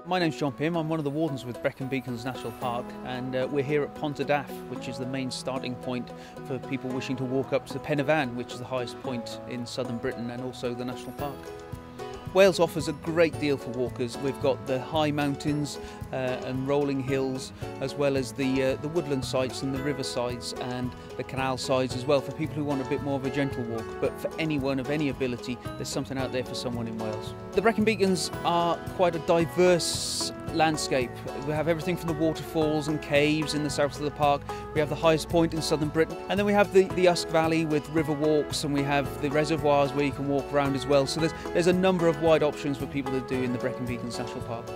My name's John Pym, I'm one of the wardens with Brecon Beacons National Park, and we're here at Pont y Daff, which is the main starting point for people wishing to walk up to the Pen y Fan, which is the highest point in southern Britain and also the national park. Wales offers a great deal for walkers. We've got the high mountains and rolling hills, as well as the woodland sites and the river sides and the canal sides as well, for people who want a bit more of a gentle walk. But for anyone of any ability, there's something out there for someone in Wales. The Brecon Beacons are quite a diverse landscape. We have everything from the waterfalls and caves in the south of the park. We have the highest point in southern Britain, and then we have the Usk Valley with river walks, and we have the reservoirs where you can walk around as well. So there's a number of wide options for people to do in the Brecon Beacons National Park.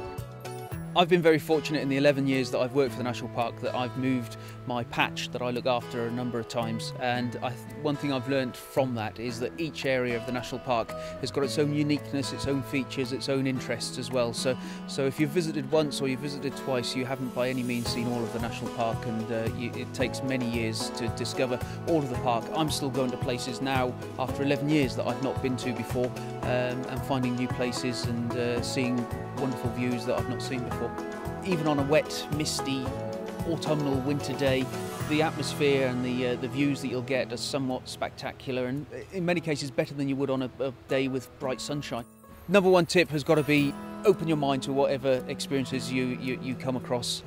I've been very fortunate in the 11 years that I've worked for the National Park that I've moved my patch that I look after a number of times, and one thing I've learned from that is that each area of the National Park has got its own uniqueness, its own features, its own interests as well. So if you've visited once or you've visited twice, you haven't by any means seen all of the National Park, and it takes many years to discover all of the park. I'm still going to places now after 11 years that I've not been to before, and finding new places and seeing wonderful views that I've not seen before. Even on a wet, misty, autumnal winter day, the atmosphere and the views that you'll get are somewhat spectacular, and in many cases better than you would on a day with bright sunshine. Number one tip has got to be open your mind to whatever experiences you come across,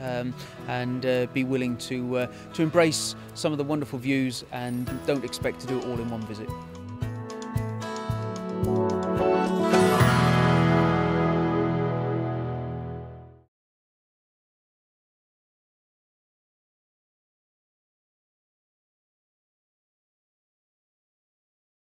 and be willing to embrace some of the wonderful views, and don't expect to do it all in one visit.